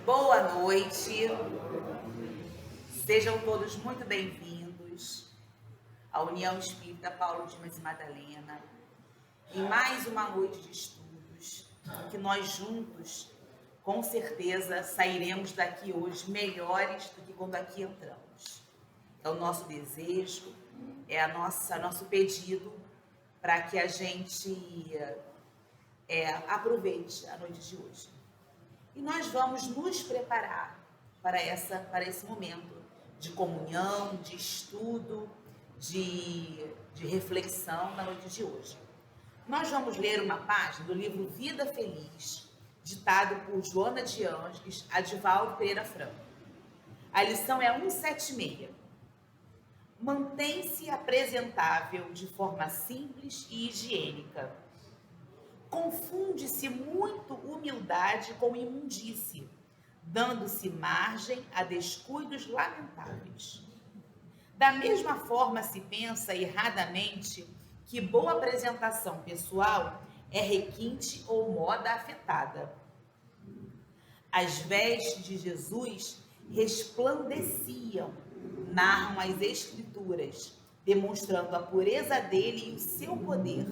Boa noite, sejam todos muito bem-vindos à União Espírita Paulo Dimas e Madalena, em mais uma noite de estudos, que nós juntos, com certeza, sairemos daqui hoje melhores do que quando aqui entramos. É o nosso desejo, é nosso pedido para que a gente aproveite a noite de hoje. E nós vamos nos preparar para esse momento de comunhão, de estudo, de reflexão na noite de hoje. Nós vamos ler uma página do livro Vida Feliz, ditado por Joana de Ângeles, Adivaldo Pereira Franco. A lição é 176. Mantém-se apresentável de forma simples e higiênica. Confunde-se muito humildade com imundície, dando-se margem a descuidos lamentáveis. Da mesma forma se pensa erradamente que boa apresentação pessoal é requinte ou moda afetada. As vestes de Jesus resplandeciam, narram as Escrituras, demonstrando a pureza dele e o seu poder,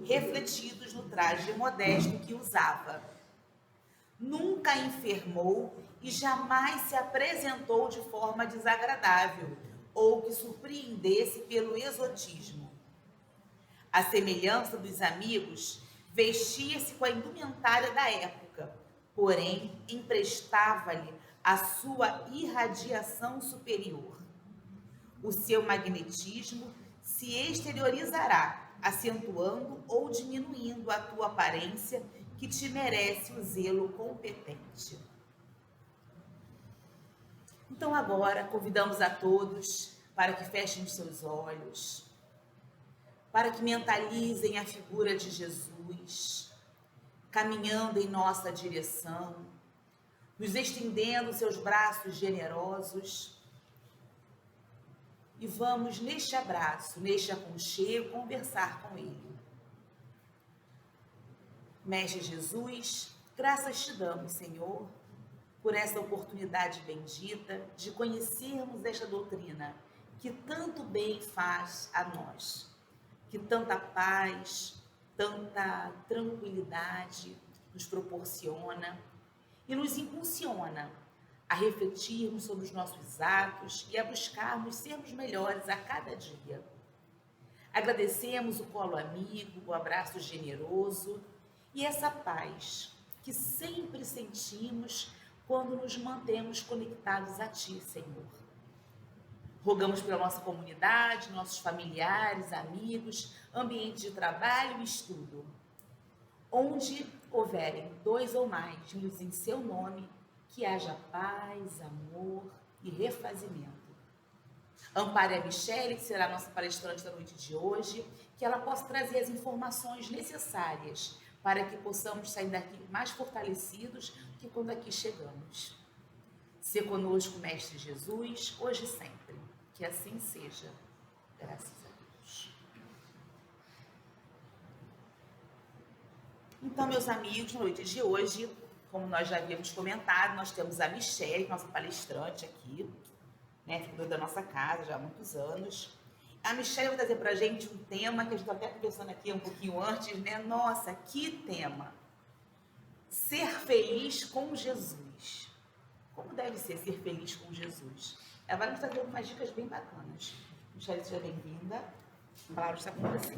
refletidos no traje modesto que usava. Nunca enfermou e jamais se apresentou de forma desagradável ou que surpreendesse pelo exotismo. À semelhança dos amigos, vestia-se com a indumentária da época, porém emprestava-lhe a sua irradiação superior. O seu magnetismo se exteriorizará, acentuando ou diminuindo a tua aparência que te merece o zelo competente. Então agora convidamos a todos para que fechem os seus olhos, para que mentalizem a figura de Jesus, caminhando em nossa direção, nos estendendo seus braços generosos. E vamos, neste abraço, neste aconchego, conversar com Ele. Mestre Jesus, graças te damos, Senhor, por essa oportunidade bendita de conhecermos esta doutrina que tanto bem faz a nós, que tanta paz, tanta tranquilidade nos proporciona e nos impulsiona a refletirmos sobre os nossos atos e a buscarmos sermos melhores a cada dia. Agradecemos o colo amigo, o abraço generoso e essa paz que sempre sentimos quando nos mantemos conectados a Ti, Senhor. Rogamos pela nossa comunidade, nossos familiares, amigos, ambiente de trabalho e estudo. Onde houverem 2 ou mais unidos em Seu nome, que haja paz, amor e refazimento. Ampare a Michele, que será a nossa palestrante da noite de hoje, que ela possa trazer as informações necessárias para que possamos sair daqui mais fortalecidos do que quando aqui chegamos. Se conosco, Mestre Jesus, hoje e sempre. Que assim seja. Graças a Deus. Então, meus amigos, na noite de hoje, como nós já havíamos comentado, nós temos a Michele, nossa palestrante aqui, né, figura da nossa casa já há muitos anos. A Michele vai trazer para a gente um tema que a gente está até conversando aqui um pouquinho antes, né? Nossa, que tema! Ser feliz com Jesus. Como deve ser feliz com Jesus? Ela vai nos trazer algumas dicas bem bacanas. Michele, seja bem-vinda. A palavra está com você.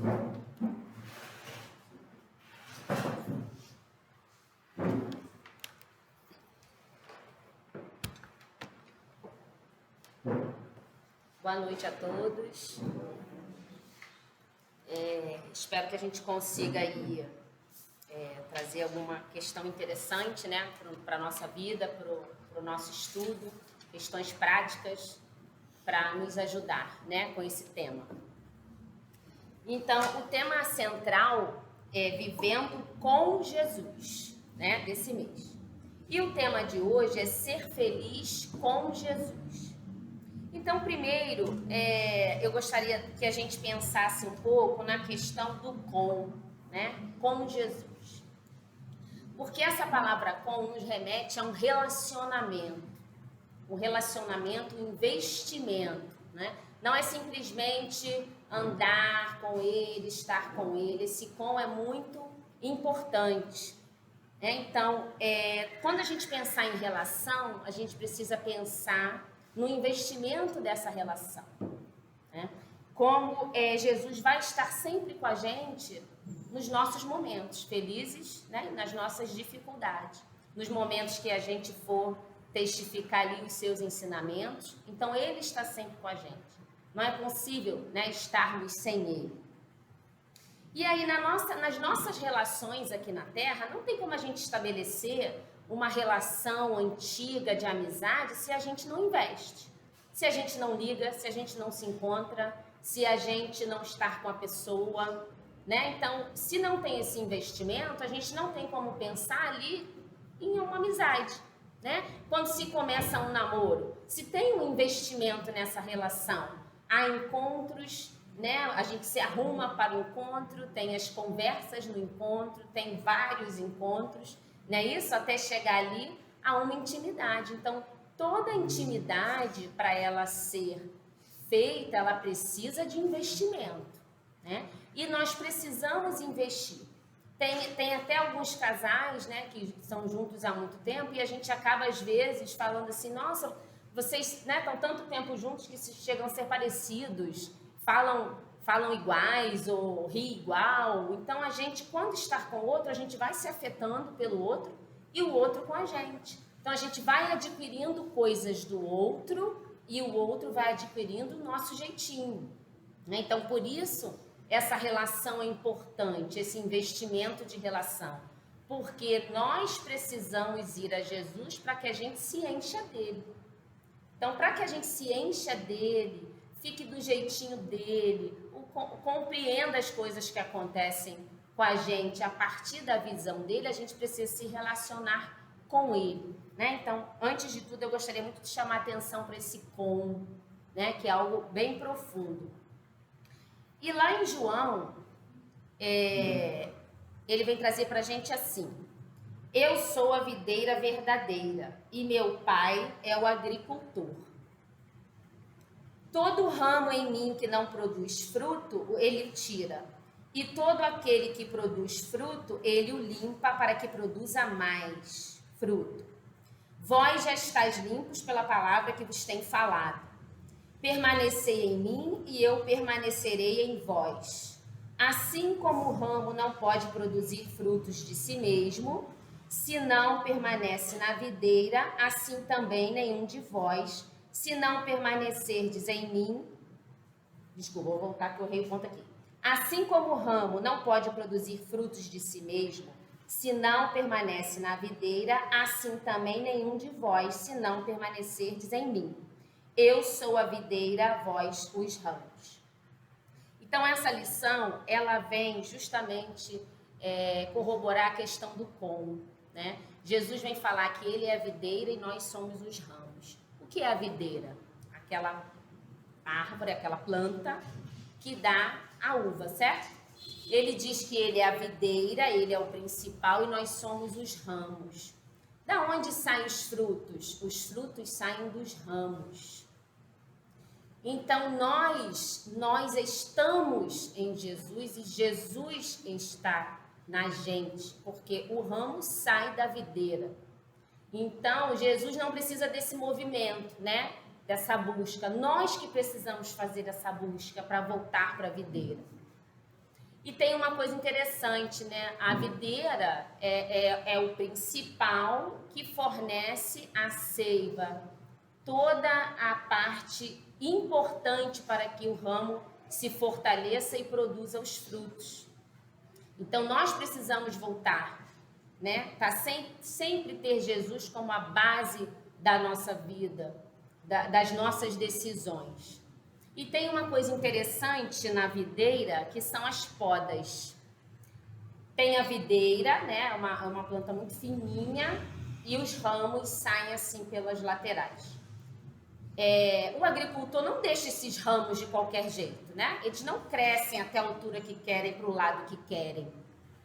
Boa noite a todos. Espero que a gente consiga aí trazer alguma questão interessante, né, para a nossa vida, para o nosso estudo, questões práticas para nos ajudar, né, com esse tema. Então, o tema central é Vivendo com Jesus, né, desse mês. E o tema de hoje é Ser Feliz com Jesus. Então, primeiro, eu gostaria que a gente pensasse um pouco na questão do com, né? Com Jesus. Porque essa palavra com nos remete a um relacionamento, um investimento, né? Não é simplesmente andar com ele, estar com ele. Esse com é muito importante. Então, quando a gente pensar em relação, a gente precisa pensar no investimento dessa relação, né? Como Jesus vai estar sempre com a gente nos nossos momentos felizes, né? E nas nossas dificuldades, nos momentos que a gente for testificar ali os seus ensinamentos. Então, Ele está sempre com a gente. Não é possível, né, estarmos sem Ele. E aí, nas nossas relações aqui na Terra, não tem como a gente estabelecer uma relação antiga de amizade se a gente não investe, se a gente não liga, se a gente não se encontra, se a gente não estar com a pessoa, né? Então, se não tem esse investimento, a gente não tem como pensar ali em uma amizade, né? Quando se começa um namoro, se tem um investimento nessa relação, há encontros, né? A gente se arruma para o encontro, tem as conversas no encontro, tem vários encontros, né? Isso até chegar ali a uma intimidade. Então, toda intimidade, para ela ser feita, ela precisa de investimento, né? E nós precisamos investir. Tem até alguns casais, né, que são juntos há muito tempo e a gente acaba, às vezes, falando assim, nossa, vocês, né, estão tanto tempo juntos que chegam a ser parecidos, falam iguais ou ri igual. Então, a gente, quando está com o outro, a gente vai se afetando pelo outro e o outro com a gente. Então, a gente vai adquirindo coisas do outro e o outro vai adquirindo o nosso jeitinho, né? Então, por isso, essa relação é importante, esse investimento de relação. Porque nós precisamos ir a Jesus para que a gente se encha dele. Então, para que a gente se encha dele, fique do jeitinho dele, compreenda as coisas que acontecem com a gente a partir da visão dele, a gente precisa se relacionar com ele, né? Então, antes de tudo, eu gostaria muito de chamar a atenção para esse com, né? Que é algo bem profundo. E lá em João, ele vem trazer para a gente assim: eu sou a videira verdadeira e meu pai é o agricultor. Todo ramo em mim que não produz fruto, ele tira. E todo aquele que produz fruto, ele o limpa para que produza mais fruto. Vós já estáis limpos pela palavra que vos tenho falado. Permanecei em mim e eu permanecerei em vós. Assim como o ramo não pode produzir frutos de si mesmo, se não permanece na videira, assim também nenhum de vós, se não permanecerdes em mim. Desculpa, vou voltar que eu errei o ponto aqui. Assim como o ramo não pode produzir frutos de si mesmo, se não permanece na videira, assim também nenhum de vós, se não permanecerdes em mim. Eu sou a videira, vós os ramos. Então, essa lição, ela vem justamente corroborar a questão do como, né? Jesus vem falar que ele é a videira e nós somos os ramos. O que é a videira? Aquela árvore, aquela planta que dá a uva, certo? Ele diz que ele é a videira, ele é o principal e nós somos os ramos. Da onde saem os frutos? Os frutos saem dos ramos. Então, nós estamos em Jesus e Jesus está na gente, porque o ramo sai da videira. Então, Jesus não precisa desse movimento, né? Dessa busca. Nós que precisamos fazer essa busca para voltar para a videira. E tem uma coisa interessante, né? A videira é o principal que fornece a seiva, toda a parte importante para que o ramo se fortaleça e produza os frutos. Então, nós precisamos voltar, né? Sempre ter Jesus como a base da nossa vida, das nossas decisões. E tem uma coisa interessante na videira, que são as podas. Tem a videira, né? Uma planta muito fininha, e os ramos saem assim pelas laterais. O agricultor não deixa esses ramos de qualquer jeito, né? Eles não crescem até a altura que querem, para o lado que querem.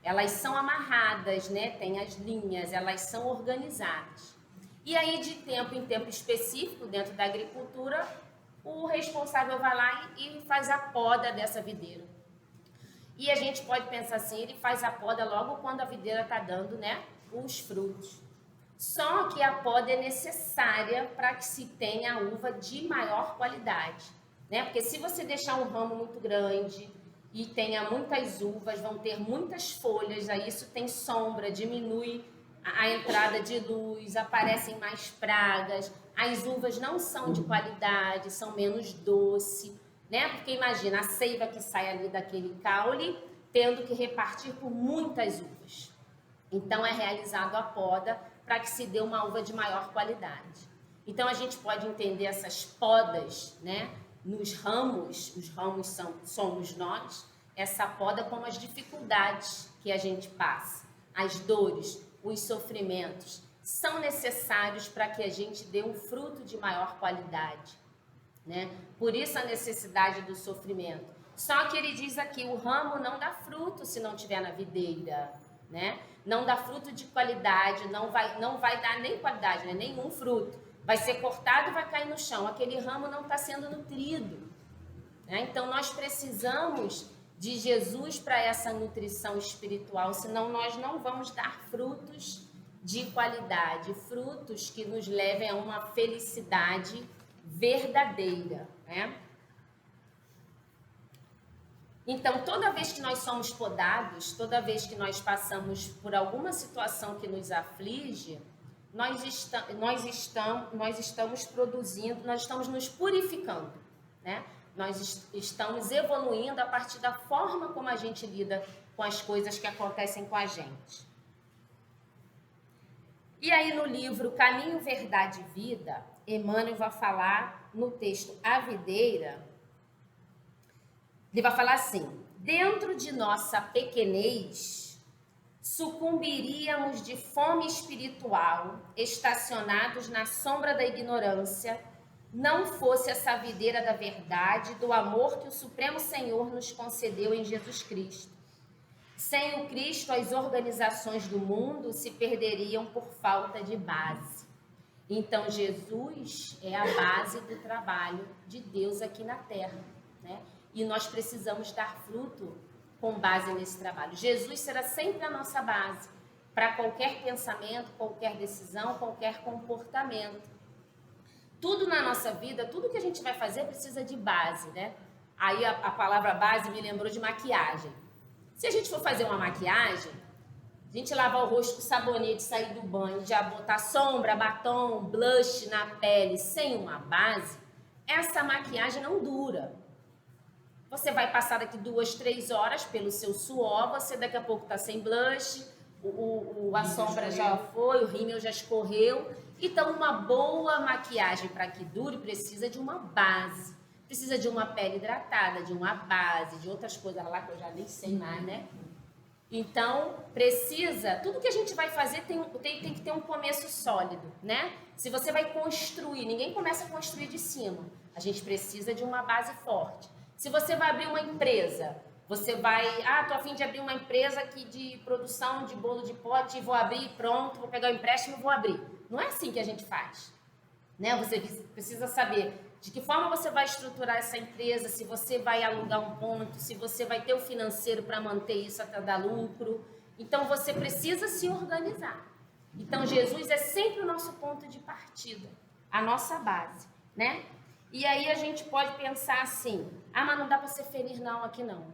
elas são amarradas, né? Tem as linhas, elas são organizadas. E aí, de tempo em tempo específico, dentro da agricultura, o responsável vai lá e faz a poda dessa videira. E a gente pode pensar assim, ele faz a poda logo quando a videira está dando, né, os frutos. Só que a poda é necessária para que se tenha a uva de maior qualidade, né? Porque se você deixar um ramo muito grande e tenha muitas uvas, vão ter muitas folhas, aí isso tem sombra, diminui a entrada de luz, aparecem mais pragas, as uvas não são de qualidade, são menos doce, né? Porque imagina a seiva que sai ali daquele caule, tendo que repartir por muitas uvas. Então é realizado a poda para que se dê uma uva de maior qualidade. Então a gente pode entender essas podas, né? Nos ramos, os ramos somos nós, essa poda como as dificuldades que a gente passa, as dores, os sofrimentos, são necessários para que a gente dê um fruto de maior qualidade, né? Por isso a necessidade do sofrimento. Só que ele diz aqui, o ramo não dá fruto se não tiver na videira, né? Não dá fruto de qualidade, não vai dar nem qualidade, né? Nenhum fruto. Vai ser cortado e vai cair no chão. Aquele ramo não está sendo nutrido, né? Então nós precisamos de Jesus para essa nutrição espiritual, senão nós não vamos dar frutos de qualidade, frutos que nos levem a uma felicidade verdadeira, né? Então, toda vez que nós somos podados, toda vez que nós passamos por alguma situação que nos aflige, nós estamos produzindo, nós estamos nos purificando, né? Nós estamos evoluindo a partir da forma como a gente lida com as coisas que acontecem com a gente. E aí no livro Caminho, Verdade e Vida, Emmanuel vai falar no texto A Videira, ele vai falar assim: dentro de nossa pequenez, sucumbiríamos de fome espiritual, estacionados na sombra da ignorância, não fosse essa videira da verdade, do amor que o Supremo Senhor nos concedeu em Jesus Cristo. Sem o Cristo, as organizações do mundo se perderiam por falta de base. Então, Jesus é a base do trabalho de Deus aqui na Terra, né? E nós precisamos dar fruto com base nesse trabalho. Jesus será sempre a nossa base para qualquer pensamento, qualquer decisão, qualquer comportamento. Tudo na nossa vida, tudo que a gente vai fazer precisa de base, né? Aí a palavra base me lembrou de maquiagem. Se a gente for fazer uma maquiagem, a gente lavar o rosto com sabonete, sair do banho, já botar sombra, batom, blush na pele sem uma base, essa maquiagem não dura. Você vai passar daqui 2, 3 horas pelo seu suor, você daqui a pouco tá sem blush, a sombra já foi, o rímel já escorreu. Então, uma boa maquiagem para que dure precisa de uma base. Precisa de uma pele hidratada, de uma base, de outras coisas lá que eu já nem sei mais, né? Então, precisa... Tudo que a gente vai fazer tem que ter um começo sólido, né? Se você vai construir, ninguém começa a construir de cima. A gente precisa de uma base forte. Se você vai abrir uma empresa, você vai... tô a fim de abrir uma empresa aqui de produção de bolo de pote, vou abrir, pronto, vou pegar o empréstimo e vou abrir. Não é assim que a gente faz, né? Você precisa saber de que forma você vai estruturar essa empresa, se você vai alugar um ponto, se você vai ter o financeiro para manter isso até dar lucro. Então, você precisa se organizar. Então, Jesus é sempre o nosso ponto de partida, a nossa base, né? E aí a gente pode pensar assim, mas não dá para ser feliz não, aqui não.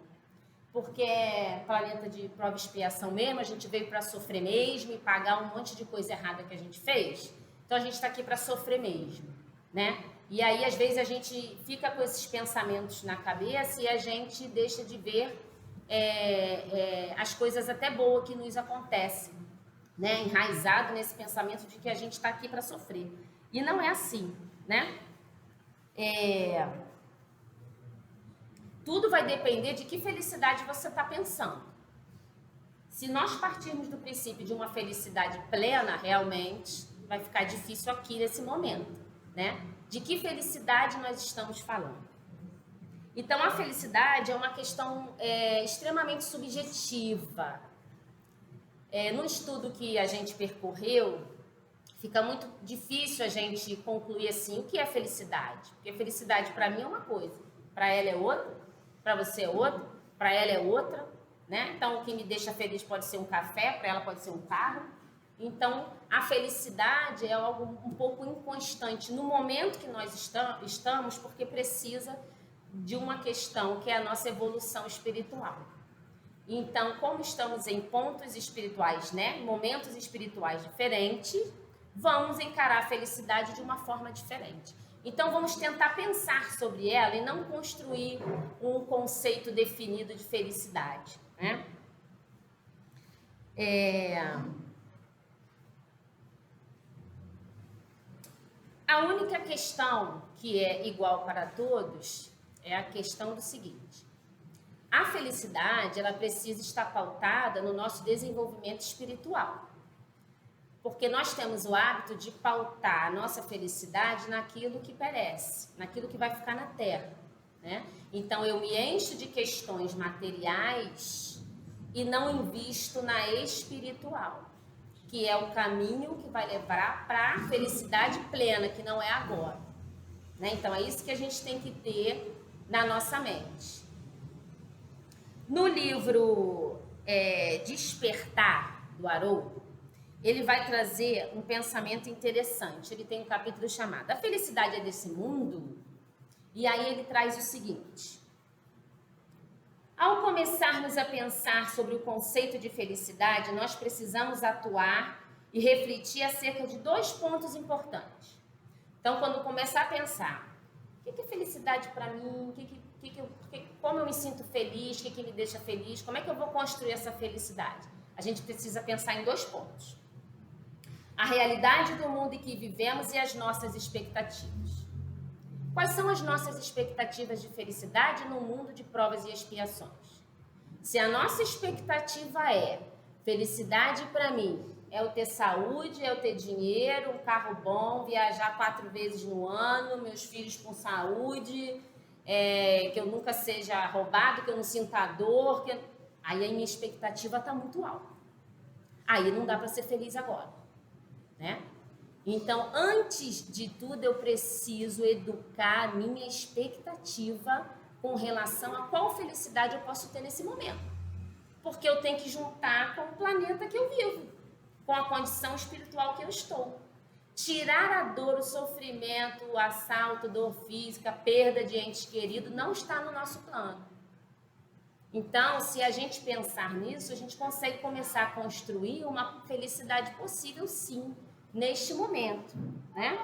Porque é planeta de prova e expiação mesmo, a gente veio para sofrer mesmo e pagar um monte de coisa errada que a gente fez. Então, a gente está aqui para sofrer mesmo, né? E aí, às vezes, a gente fica com esses pensamentos na cabeça e a gente deixa de ver as coisas até boas que nos acontecem, né? Enraizado nesse pensamento de que a gente está aqui para sofrer. E não é assim, né? Tudo vai depender de que felicidade você está pensando. Se nós partirmos do princípio de uma felicidade plena, realmente, vai ficar difícil aqui nesse momento, né? De que felicidade nós estamos falando? Então, a felicidade é uma questão extremamente subjetiva. No estudo que a gente percorreu, fica muito difícil a gente concluir assim, o que é felicidade? Porque felicidade para mim é uma coisa, para ela é outra, para você é outra, para ela é outra, né? Então, o que me deixa feliz pode ser um café, para ela pode ser um carro. Então, a felicidade é algo um pouco inconstante no momento que nós estamos, porque precisa de uma questão que é a nossa evolução espiritual. Então, como estamos em pontos espirituais, né, momentos espirituais diferentes, vamos encarar a felicidade de uma forma diferente. Então, vamos tentar pensar sobre ela e não construir um conceito definido de felicidade, né? A única questão que é igual para todos é a questão do seguinte: a felicidade, ela precisa estar pautada no nosso desenvolvimento espiritual. Porque nós temos o hábito de pautar a nossa felicidade naquilo que perece, naquilo que vai ficar na terra, né? Então, eu me encho de questões materiais e não invisto na espiritual, que é o caminho que vai levar para a felicidade plena, que não é agora, né? Então, é isso que a gente tem que ter na nossa mente. No livro Despertar, do Haroldo, ele vai trazer um pensamento interessante. Ele tem um capítulo chamado A Felicidade é desse Mundo, e aí ele traz o seguinte: ao começarmos a pensar sobre o conceito de felicidade, nós precisamos atuar e refletir acerca de 2 pontos importantes. Então, quando começar a pensar, o que é felicidade para mim? Como eu me sinto feliz? O que me deixa feliz? Como é que eu vou construir essa felicidade? A gente precisa pensar em 2 pontos: a realidade do mundo em que vivemos e as nossas expectativas. Quais são as nossas expectativas de felicidade no mundo de provas e expiações? Se a nossa expectativa é felicidade para mim, é eu ter saúde, é eu ter dinheiro, um carro bom, viajar 4 vezes no ano, meus filhos com saúde, que eu nunca seja roubado, que eu não sinta dor, aí a minha expectativa está muito alta. Aí não dá para ser feliz agora, né? Então, antes de tudo, eu preciso educar a minha expectativa com relação a qual felicidade eu posso ter nesse momento. Porque eu tenho que juntar com o planeta que eu vivo, com a condição espiritual que eu estou. Tirar a dor, o sofrimento, o assalto, dor física, perda de entes queridos, não está no nosso plano. Então, se a gente pensar nisso, a gente consegue começar a construir uma felicidade possível, sim, neste momento, né?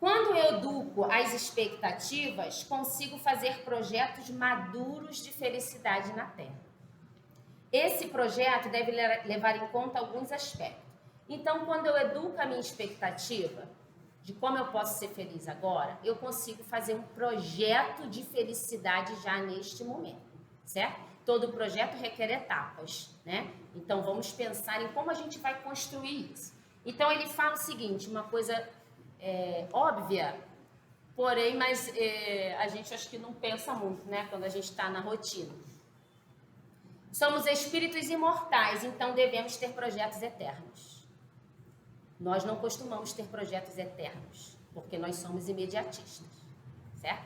Quando eu educo as expectativas, consigo fazer projetos maduros de felicidade na Terra. Esse projeto deve levar em conta alguns aspectos. Então, quando eu educo a minha expectativa de como eu posso ser feliz agora, eu consigo fazer um projeto de felicidade já neste momento, certo? Todo projeto requer etapas, né? Então, vamos pensar em como a gente vai construir isso. Então, ele fala o seguinte, uma coisa óbvia, porém, mas a gente acho que não pensa muito, né? Quando a gente está na rotina. Somos espíritos imortais, então devemos ter projetos eternos. Nós não costumamos ter projetos eternos, porque nós somos imediatistas, certo?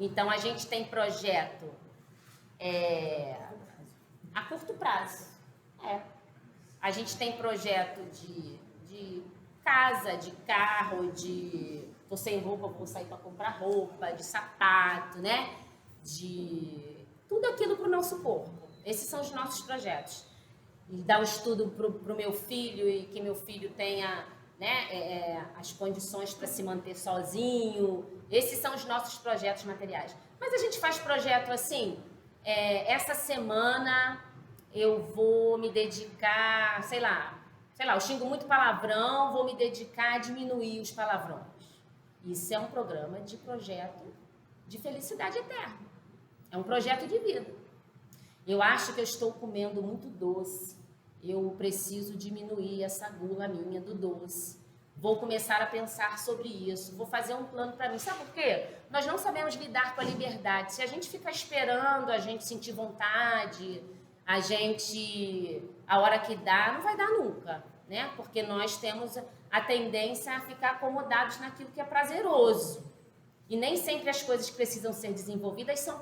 Então, a gente tem projeto a curto prazo. A gente tem projeto de casa, de carro, de tô sem roupa, vou sair para comprar roupa, de sapato, né? De tudo aquilo para o nosso corpo. Esses são os nossos projetos. E dar um estudo para o meu filho e que meu filho tenha, né, as condições para se manter sozinho. Esses são os nossos projetos materiais. Mas a gente faz projeto assim, essa semana eu vou me dedicar, sei lá, eu xingo muito palavrão, vou me dedicar a diminuir os palavrões. Isso é um programa de projeto de felicidade eterna. É um projeto de vida. Eu acho que eu estou comendo muito doce. Eu preciso diminuir essa gula minha do doce. Vou começar a pensar sobre isso. Vou fazer um plano para mim. Sabe por quê? Nós não sabemos lidar com a liberdade. Se a gente ficar esperando a gente sentir vontade, a hora que dá, não vai dar nunca, né? Porque nós temos a tendência a ficar acomodados naquilo que é prazeroso. E nem sempre as coisas que precisam ser desenvolvidas são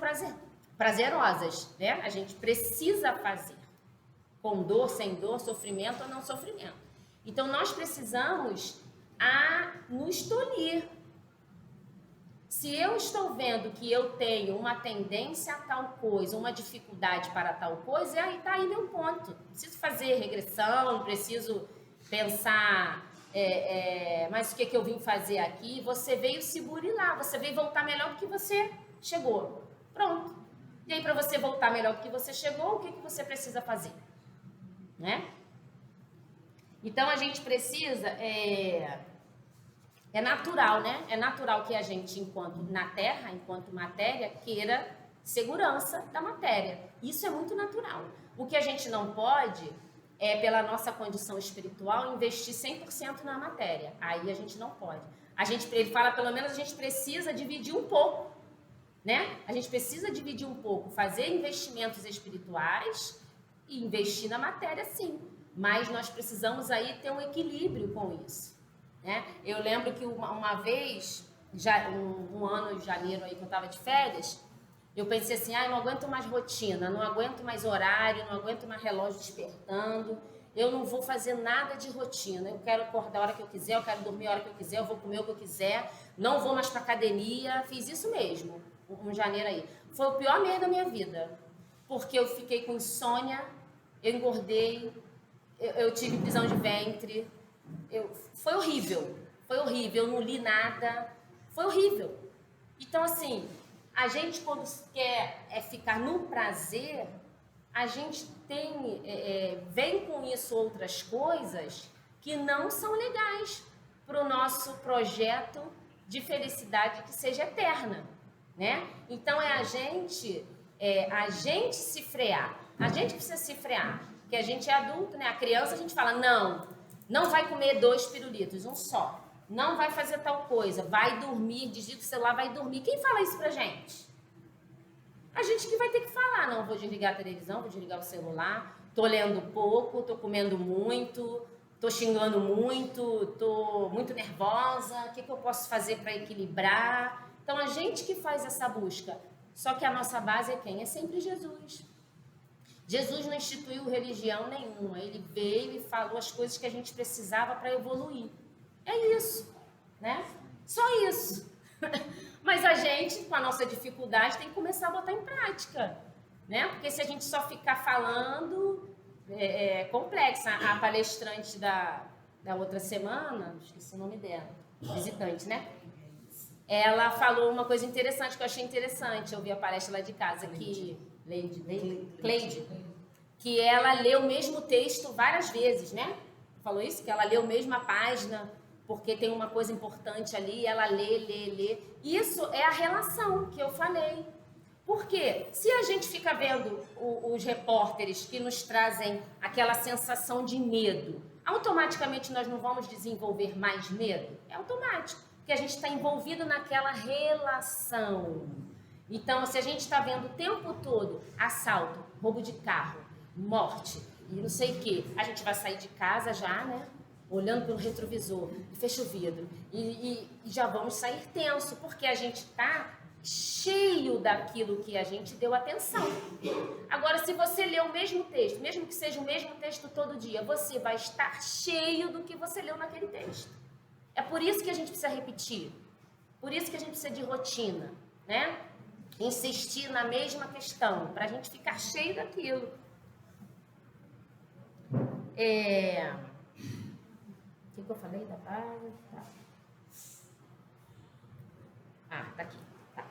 prazerosas, né? A gente precisa fazer, com dor, sem dor, sofrimento ou não sofrimento. Então, nós precisamos nos tolir. Se eu estou vendo que eu tenho uma tendência a tal coisa, uma dificuldade para tal coisa, aí está aí meu ponto. Não preciso fazer regressão, não preciso pensar, mas o que eu vim fazer aqui? Você veio se burilar, você veio voltar melhor do que você chegou. Pronto. E aí, para você voltar melhor do que você chegou, o que você precisa fazer? Né? Então, a gente precisa... É natural, né? É natural que a gente, enquanto na Terra, enquanto matéria, queira segurança da matéria. Isso é muito natural. O que a gente não pode é, pela nossa condição espiritual, investir 100% na matéria. Aí a gente não pode. Ele fala, pelo menos, a gente precisa dividir um pouco, né? A gente precisa dividir um pouco, fazer investimentos espirituais e investir na matéria, sim. Mas nós precisamos aí ter um equilíbrio com isso. Né? Eu lembro que uma vez, um ano de janeiro aí que eu estava de férias, eu pensei assim, eu não aguento mais rotina, não aguento mais horário, não aguento mais relógio despertando, eu não vou fazer nada de rotina, eu quero acordar a hora que eu quiser, eu quero dormir a hora que eu quiser, eu vou comer o que eu quiser, não vou mais para academia, fiz isso mesmo, um janeiro aí. Foi o pior mês da minha vida, porque eu fiquei com insônia, eu engordei, eu tive prisão de ventre, foi horrível, eu não li nada, foi horrível. Então, assim, a gente quando quer ficar no prazer, a gente vem com isso outras coisas que não são legais para o nosso projeto de felicidade que seja eterna, né? Então, a gente se frear, a gente precisa se frear, porque a gente é adulto, né? A criança a gente fala, não vai comer 2 pirulitos, um só. Não vai fazer tal coisa, vai dormir, desliga o celular, vai dormir. Quem fala isso pra gente? A gente que vai ter que falar, não, vou desligar a televisão, vou desligar o celular, tô lendo pouco, tô comendo muito, tô xingando muito, tô muito nervosa, o que eu posso fazer para equilibrar? Então, a gente que faz essa busca, só que a nossa base é quem? É sempre Jesus. Jesus não instituiu religião nenhuma, ele veio e falou as coisas que a gente precisava para evoluir. É isso, né? Só isso. Mas a gente, com a nossa dificuldade, tem que começar a botar em prática, né? Porque se a gente só ficar falando, é complexa. A palestrante da outra semana, esqueci o nome dela, visitante, né? Ela falou uma coisa interessante, que eu achei interessante, eu vi a palestra lá de casa, que... Cleide, que ela lê o mesmo texto várias vezes, né? Falou isso? Que ela lê a mesma página, porque tem uma coisa importante ali, ela lê. Isso é a relação que eu falei. Porque se a gente fica vendo os repórteres que nos trazem aquela sensação de medo, automaticamente nós não vamos desenvolver mais medo? É automático, porque a gente está envolvido naquela relação. Então, se a gente está vendo o tempo todo assalto, roubo de carro, morte e não sei o quê, a gente vai sair de casa já, né? Olhando pelo retrovisor, fecha o vidro e já vamos sair tenso, porque a gente está cheio daquilo que a gente deu atenção. Agora, se você lê o mesmo texto, mesmo que seja o mesmo texto todo dia, você vai estar cheio do que você leu naquele texto. É por isso que a gente precisa repetir, por isso que a gente precisa de rotina, né? Insistir na mesma questão, para a gente ficar cheio daquilo. O que eu falei da base? Tá. Tá aqui. Tá.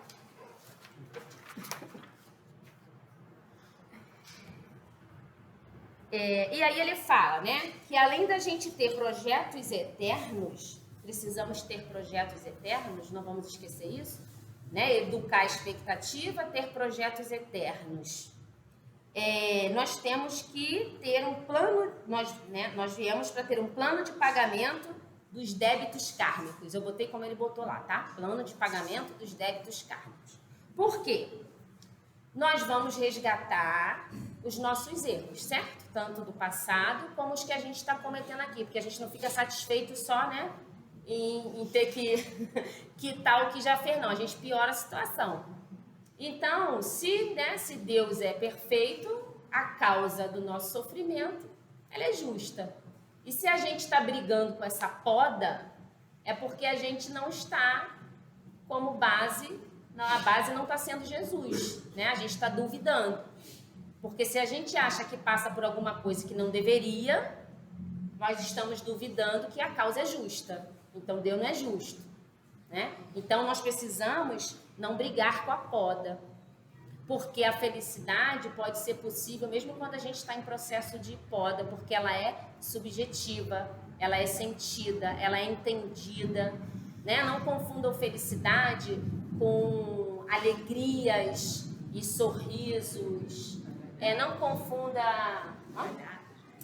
E aí ele fala, né, que além da gente ter projetos eternos, precisamos ter projetos eternos, não vamos esquecer isso, né? Educar a expectativa, ter projetos eternos. Nós temos que ter um plano, nós viemos para ter um plano de pagamento dos débitos kármicos. Eu botei como ele botou lá, tá? Plano de pagamento dos débitos kármicos. Por quê? Nós vamos resgatar os nossos erros, certo? Tanto do passado como os que a gente está cometendo aqui, porque a gente não fica satisfeito só, né, em ter que quitar o que já fez, não. A gente piora a situação. Então, se Deus é perfeito, a causa do nosso sofrimento, ela é justa. E se a gente está brigando com essa poda, é porque a gente não está como base, a base não está sendo Jesus, né? A gente está duvidando. Porque se a gente acha que passa por alguma coisa que não deveria, nós estamos duvidando que a causa é justa. Então, Deus não é justo, né? Então, nós precisamos não brigar com a poda. Porque a felicidade pode ser possível mesmo quando a gente está em processo de poda, porque ela é subjetiva, ela é sentida, ela é entendida, né? Não confundam felicidade com alegrias e sorrisos, não confunda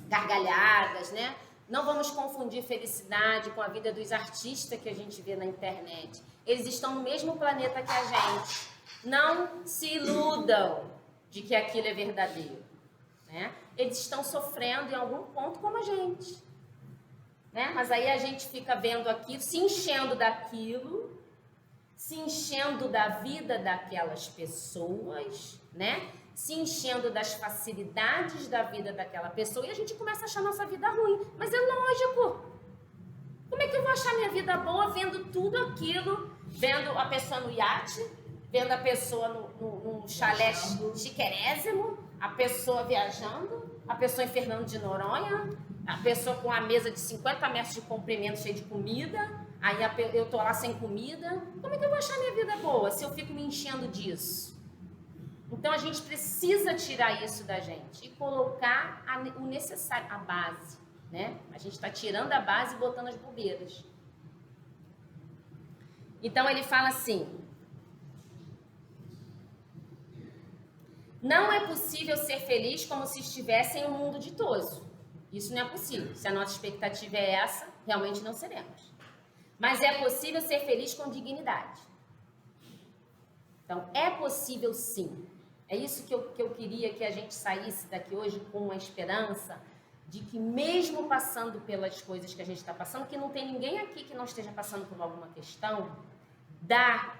gargalhadas, né? Não vamos confundir felicidade com a vida dos artistas que a gente vê na internet. Eles estão no mesmo planeta que a gente. Não se iludam de que aquilo é verdadeiro, né? Eles estão sofrendo em algum ponto como a gente, né? Mas aí a gente fica vendo aquilo, se enchendo daquilo, se enchendo da vida daquelas pessoas, né? Se enchendo das facilidades da vida daquela pessoa e a gente começa a achar nossa vida ruim. Mas é lógico. Como é que eu vou achar minha vida boa vendo tudo aquilo, vendo a pessoa no iate, vendo a pessoa num chalé chiquérrimo, a pessoa viajando, a pessoa em Fernando de Noronha, a pessoa com a mesa de 50 metros de comprimento cheia de comida, aí eu tô lá sem comida. Como é que eu vou achar minha vida boa se eu fico me enchendo disso? Então a gente precisa tirar isso da gente e colocar o necessário, a base, né? A gente está tirando a base e botando as bobeiras. Então ele fala assim: não é possível ser feliz como se estivesse em um mundo ditoso. Isso não é possível. Se a nossa expectativa é essa, realmente não seremos. Mas é possível ser feliz com dignidade. Então, é possível sim. É isso que eu queria que a gente saísse daqui hoje com uma esperança de que mesmo passando pelas coisas que a gente está passando, que não tem ninguém aqui que não esteja passando por alguma questão, dá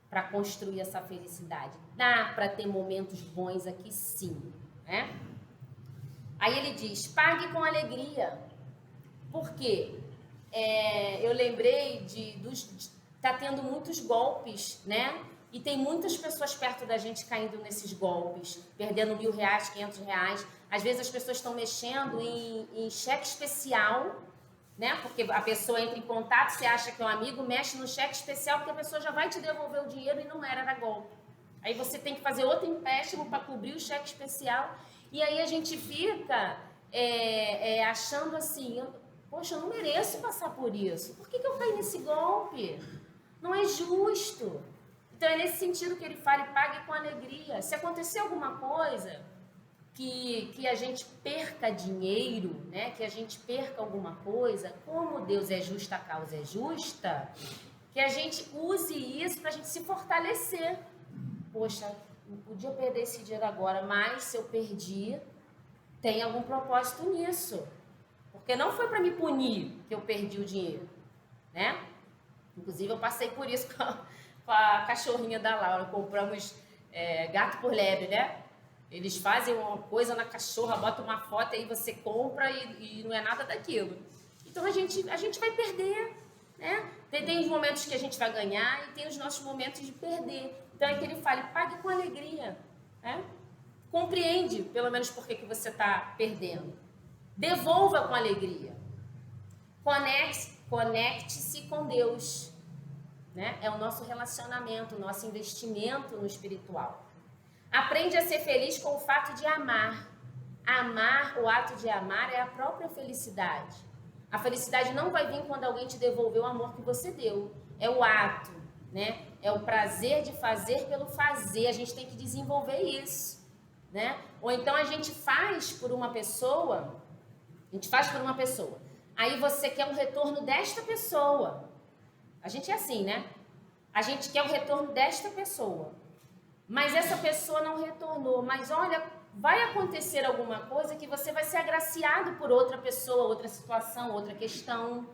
para construir essa felicidade. Dá para ter momentos bons aqui sim, né? Aí ele diz, pague com alegria. Por quê? Eu lembrei tá tendo muitos golpes, né? E tem muitas pessoas perto da gente caindo nesses golpes, perdendo R$1.000, R$500. Às vezes as pessoas estão mexendo em cheque especial, né? Porque a pessoa entra em contato, você acha que é um amigo, mexe no cheque especial, porque a pessoa já vai te devolver o dinheiro e não era golpe. Aí você tem que fazer outro empréstimo para cobrir o cheque especial. E aí a gente fica achando assim, poxa, eu não mereço passar por isso. Por que eu caí nesse golpe? Não é justo. Então é nesse sentido que ele fala, e pague com alegria. Se acontecer alguma coisa que a gente perca dinheiro, né? Que a gente perca alguma coisa, como Deus é justo, a causa é justa, que a gente use isso para a gente se fortalecer. Poxa, não podia perder esse dinheiro agora, mas se eu perdi, tem algum propósito nisso. Porque não foi para me punir que eu perdi o dinheiro, né? Inclusive eu passei por isso com a cachorrinha da Laura, compramos gato por lebre, né? Eles fazem uma coisa na cachorra, botam uma foto, aí você compra e não é nada daquilo. Então a gente vai perder, né? Tem os momentos que a gente vai ganhar e tem os nossos momentos de perder. Então é que ele fala, pague com alegria, né? Compreende, pelo menos, por que você está perdendo. Devolva com alegria. Conecte-se com Deus. Né? É o nosso relacionamento, o nosso investimento no espiritual. Aprende a ser feliz com o fato de amar. Amar, o ato de amar é a própria felicidade. A felicidade não vai vir quando alguém te devolveu o amor que você deu. É o ato, né? É o prazer de fazer pelo fazer. A gente tem que desenvolver isso, né? Ou então a gente faz por uma pessoa, aí você quer um retorno desta pessoa. A gente é assim, né? A gente quer o retorno desta pessoa. Mas essa pessoa não retornou. Mas olha vai acontecer alguma coisa que você vai ser agraciado por outra pessoa, outra situação, outra questão,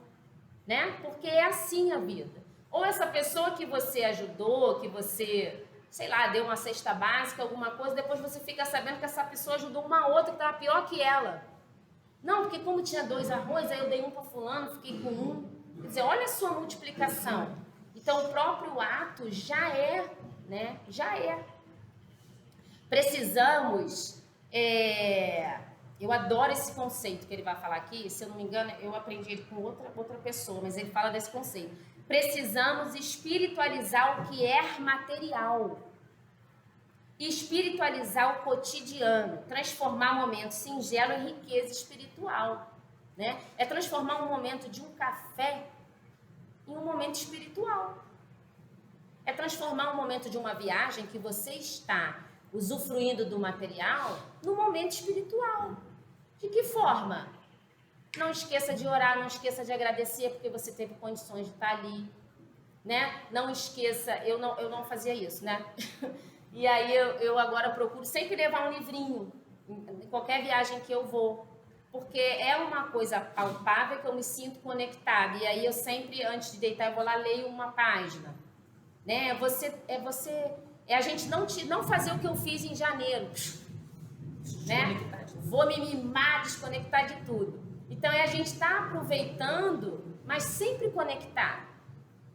né? Porque é assim a vida. Ou essa pessoa que você ajudou, que você, sei lá, deu uma cesta básica, alguma coisa, depois você fica sabendo que essa pessoa ajudou uma outra que estava pior que ela. Não, porque como tinha 2 arroz, aí eu dei um para fulano, fiquei com um. Quer dizer, olha a sua multiplicação. Então, o próprio ato já é, né? Já é. Precisamos, eu adoro esse conceito que ele vai falar aqui, se eu não me engano, eu aprendi ele com outra pessoa, mas ele fala desse conceito. Precisamos espiritualizar o que é material. Espiritualizar o cotidiano, transformar um momento singelo em riqueza espiritual, né? É transformar um momento de um café em um momento espiritual. É transformar um momento de uma viagem que você está usufruindo do material num momento espiritual. De que forma? Não esqueça de orar, não esqueça de agradecer porque você teve condições de estar ali, né? Não esqueça, eu não fazia isso, né? E aí eu agora procuro sempre levar um livrinho em qualquer viagem que eu vou, porque é uma coisa palpável que eu me sinto conectada. E aí eu sempre, antes de deitar, eu vou lá, leio uma página, né? É a gente não fazer o que eu fiz em janeiro, né? Vou me mimar, desconectar de tudo. Então é a gente estar aproveitando, mas sempre conectado.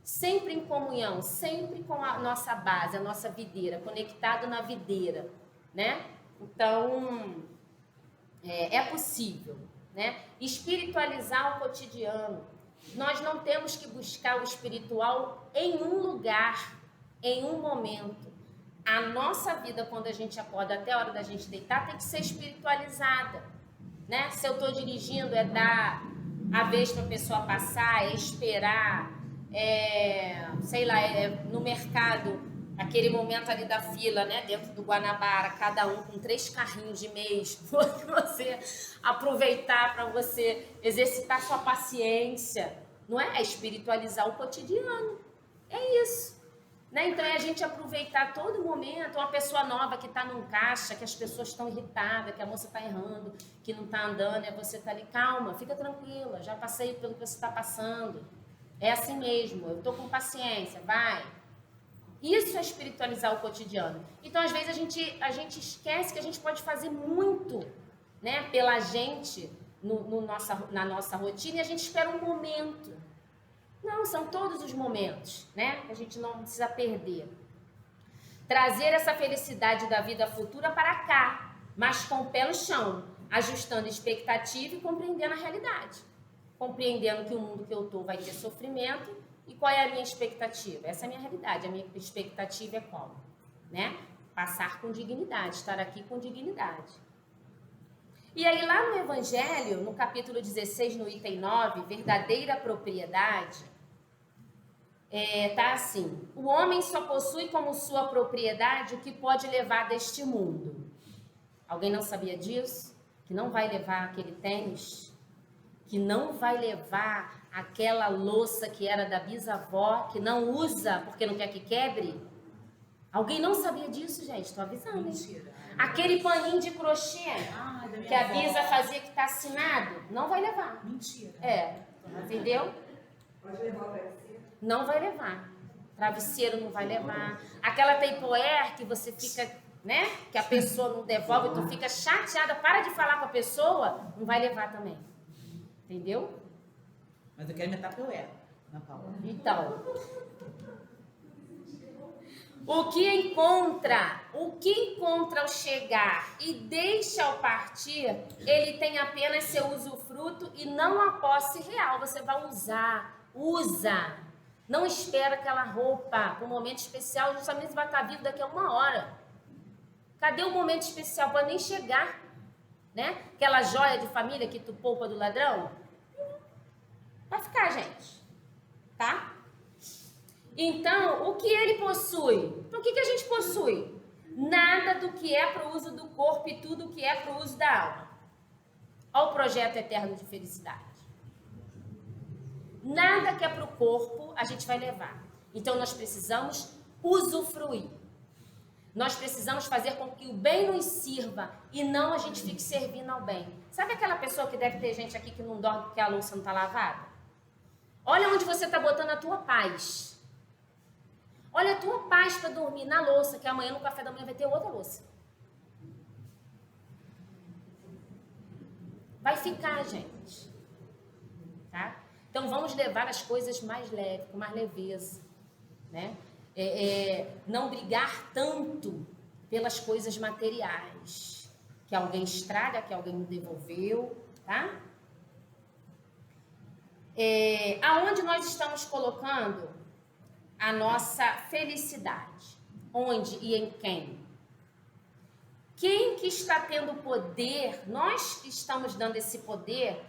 Sempre em comunhão, sempre com a nossa base, a nossa videira, conectado na videira, né? Então, é possível, né? Espiritualizar o cotidiano. Nós não temos que buscar o espiritual em um lugar, em um momento. A nossa vida, quando a gente acorda até a hora da gente deitar, tem que ser espiritualizada, né? Se eu estou dirigindo, é dar a vez para a pessoa passar, é esperar, sei lá, no mercado, aquele momento ali da fila, né, dentro do Guanabara, cada um com 3 carrinhos de mês, você aproveitar para você exercitar sua paciência, não é? É espiritualizar o cotidiano, é isso, né? Então é a gente aproveitar todo momento. Uma pessoa nova que está num caixa, que as pessoas estão irritadas, que a moça está errando, que não está andando, você está ali, calma, fica tranquila, já passei pelo que você está passando. É assim mesmo, eu estou com paciência, vai. Isso é espiritualizar o cotidiano. Então, às vezes, a gente esquece que a gente pode fazer muito, né, pela gente na nossa rotina, e a gente espera um momento. Não, são todos os momentos, né, que a gente não precisa perder. Trazer essa felicidade da vida futura para cá, mas com o pé no chão, ajustando expectativa e compreendendo a realidade. Compreendendo que o mundo que eu estou vai ter sofrimento. E qual é a minha expectativa? Essa é a minha realidade. A minha expectativa é como? Né? Passar com dignidade, estar aqui com dignidade. E aí lá no Evangelho, no capítulo 16, no item 9, verdadeira propriedade, tá assim: o homem só possui como sua propriedade o que pode levar deste mundo. Alguém não sabia disso? Que não vai levar aquele tênis? Que não vai levar aquela louça que era da bisavó, que não usa porque não quer que quebre? Alguém não sabia disso, gente? Estou avisando. Mentira. Aquele paninho de crochê que a Bisa fazia que está assinado, não vai levar. Mentira. Entendeu? Pode levar o travesseiro? Não vai levar. Travesseiro não vai levar. Aquela Tupperware que você fica, né? Que a pessoa não devolve, tu fica chateada, para de falar com a pessoa, não vai levar também. Entendeu? Mas eu quero minha Tupperware, Ana Paula. Então, o que encontra ao chegar e deixa ao partir, ele tem apenas seu usufruto e não a posse real. Você vai usar, usa. Não espera aquela roupa para um momento especial, justamente você vai estar vivo daqui a 1 hora. Cadê o momento especial? Pode nem chegar, né? Aquela joia de família que tu poupa do ladrão, vai ficar, gente, tá? Então, o que ele possui? Então, o que a gente possui? Nada do que é para o uso do corpo e tudo o que é para o uso da alma. Olha o projeto eterno de felicidade. Nada que é para o corpo a gente vai levar. Então, nós precisamos usufruir. Nós precisamos fazer com que o bem nos sirva e não a gente fique servindo ao bem. Sabe aquela pessoa que deve ter gente aqui que não dorme porque a louça não está lavada? Olha onde você está botando a tua paz. Olha a tua paz para dormir na louça, que amanhã no café da manhã vai ter outra louça. Vai ficar, gente. Tá? Então vamos levar as coisas mais leves, com mais leveza. Né? Não brigar tanto pelas coisas materiais. Que alguém estraga, que alguém me devolveu. Tá? Aonde nós estamos colocando a nossa felicidade? Onde e em quem? Quem que está tendo poder? Nós estamos dando esse poder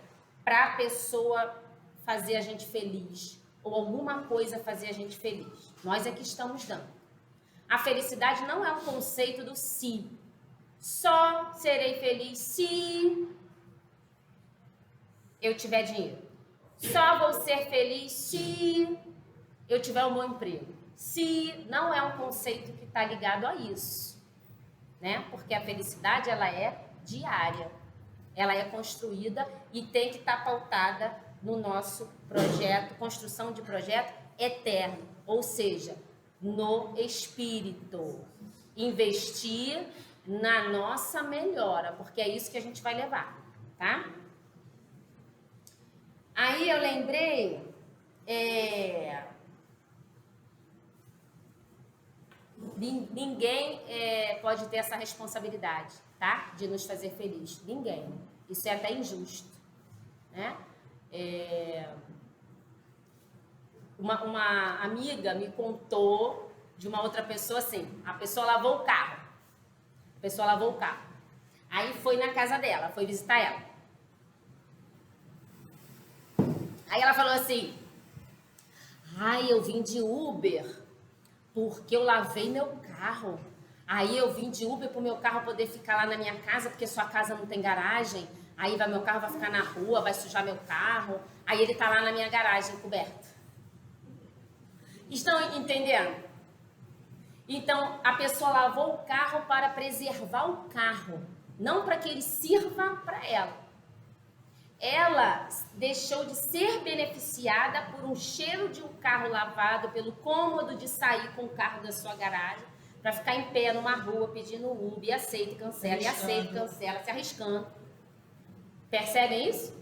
para a pessoa fazer a gente feliz ou alguma coisa fazer a gente feliz. Nós é que estamos dando. A felicidade não é um conceito do se. Só serei feliz se eu tiver dinheiro. Só vou ser feliz se eu tiver um bom emprego. Se não é um conceito que está ligado a isso, né? Porque a felicidade ela é diária, ela é construída e tem que estar pautada no nosso projeto, construção de projeto eterno, ou seja, no espírito. Investir na nossa melhora, porque é isso que a gente vai levar, tá? Aí eu lembrei, ninguém pode ter essa responsabilidade, tá? De nos fazer feliz. Ninguém. Isso é até injusto, né? Uma amiga me contou de uma outra pessoa assim, a pessoa lavou o carro. Aí foi na casa dela, foi visitar ela. Aí ela falou assim, ai, eu vim de Uber porque eu lavei meu carro. Aí eu vim de Uber pro meu carro poder ficar lá na minha casa, porque sua casa não tem garagem. Aí meu carro vai ficar na rua, vai sujar meu carro. Aí ele tá lá na minha garagem coberto. Estão entendendo? Então, a pessoa lavou o carro para preservar o carro, não para que ele sirva para ela. Ela deixou de ser beneficiada por um cheiro de um carro lavado, pelo cômodo de sair com o carro da sua garagem, para ficar em pé numa rua pedindo Uber, e aceita e cancela, e aceita e cancela, se arriscando. Percebem isso?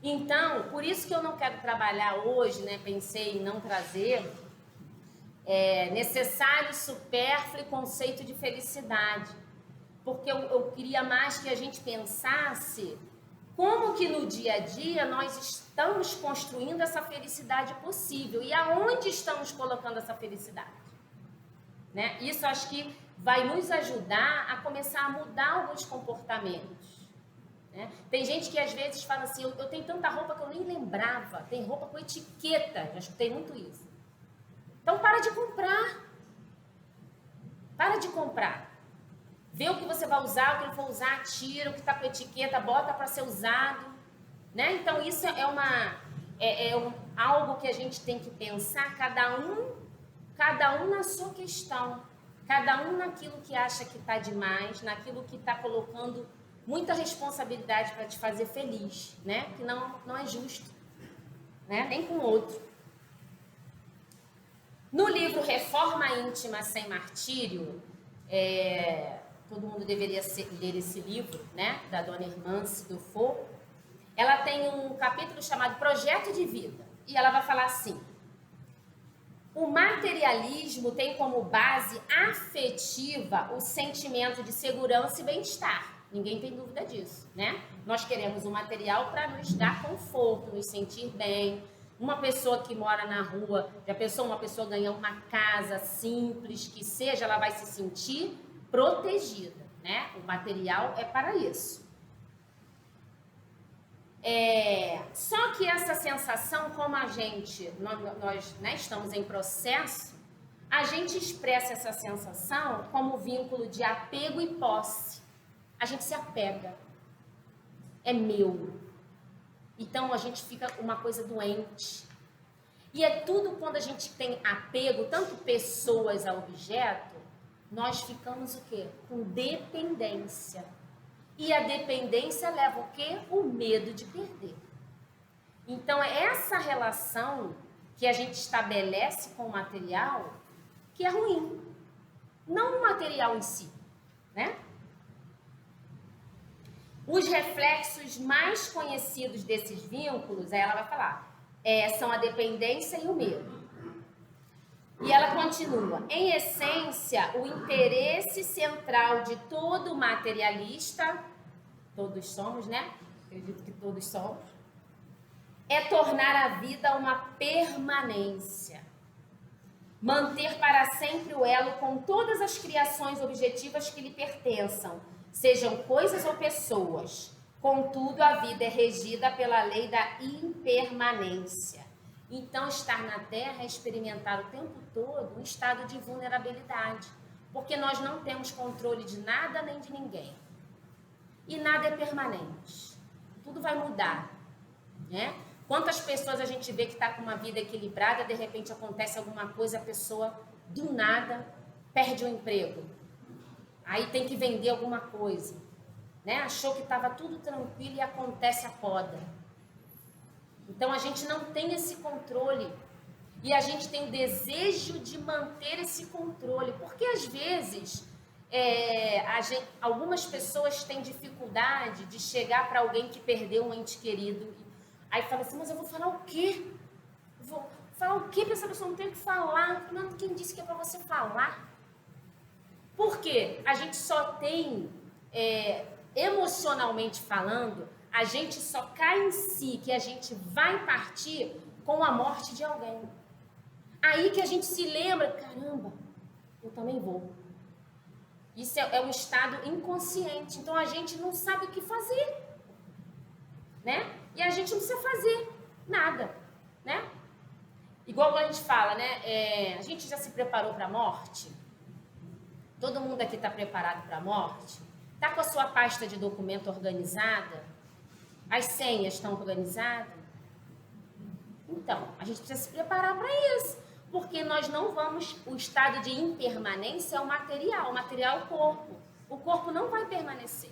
Então, por isso que eu não quero trabalhar hoje, né? Pensei em não trazer necessário, supérfluo e conceito de felicidade. Porque eu queria mais que a gente pensasse como que no dia a dia nós estamos construindo essa felicidade possível e aonde estamos colocando essa felicidade. Né? Isso acho que vai nos ajudar a começar a mudar alguns comportamentos. Né? Tem gente que às vezes fala assim, eu tenho tanta roupa que eu nem lembrava, tem roupa com etiqueta, já escutei muito isso. Então para de comprar. Para de comprar. Vê o que você vai usar, o que não for usar, tira o que está com etiqueta, bota para ser usado. Né? Então isso algo que a gente tem que pensar, cada um na sua questão, cada um naquilo que acha que está demais, naquilo que está colocando muita responsabilidade para te fazer feliz, né? Que não é justo, né? Nem com o outro. No livro Reforma Íntima Sem Martírio, todo mundo deveria ler esse livro, né? Da dona Hermance Dufour. Ela tem um capítulo chamado Projeto de Vida. E ela vai falar assim: o materialismo tem como base afetiva o sentimento de segurança e bem-estar. Ninguém tem dúvida disso, né? Nós queremos um material para nos dar conforto, nos sentir bem. Uma pessoa que mora na rua, já pensou uma pessoa ganhar uma casa simples, que seja, ela vai se sentir protegida, né? O material é para isso. Só que essa sensação, como nós né, estamos em processo, a gente expressa essa sensação como vínculo de apego e posse. A gente se apega. É meu. Então a gente fica uma coisa doente. E é tudo quando a gente tem apego, tanto pessoas a objeto, nós ficamos o quê? Com dependência. E a dependência leva o quê? O medo de perder. Então, é essa relação que a gente estabelece com o material que é ruim. Não o material em si, né? Os reflexos mais conhecidos desses vínculos, aí ela vai falar, são a dependência e o medo. E ela continua, em essência, o interesse central de todo materialista, todos somos, né? Acredito que todos somos, é tornar a vida uma permanência. Manter para sempre o elo com todas as criações objetivas que lhe pertençam, sejam coisas ou pessoas. Contudo, a vida é regida pela lei da impermanência. Então, estar na Terra é experimentar o tempo todo um estado de vulnerabilidade, porque nós não temos controle de nada nem de ninguém. E nada é permanente. Tudo vai mudar, né? Quantas pessoas a gente vê que está com uma vida equilibrada, de repente acontece alguma coisa, a pessoa do nada perde o emprego. Aí tem que vender alguma coisa, né? Achou que estava tudo tranquilo e acontece a poda. Então a gente não tem esse controle e a gente tem o desejo de manter esse controle, porque às vezes algumas pessoas têm dificuldade de chegar para alguém que perdeu um ente querido. Aí fala assim, mas eu vou falar o quê? Vou falar o quê para essa pessoa? Não tem o que falar. Não, quem disse que é para você falar? Por quê? A gente só tem, emocionalmente falando, a gente só cai em si, que a gente vai partir com a morte de alguém. Aí que a gente se lembra, caramba, eu também vou. Isso é um estado inconsciente. Então a gente não sabe o que fazer, né? E a gente não precisa fazer nada, né? Igual a gente fala, né? A gente já se preparou para a morte? Todo mundo aqui está preparado para a morte? Está com a sua pasta de documento organizada? As senhas estão organizadas? Então, a gente precisa se preparar para isso. Porque nós não vamos... O estado de impermanência é o material é o corpo. O corpo não vai permanecer.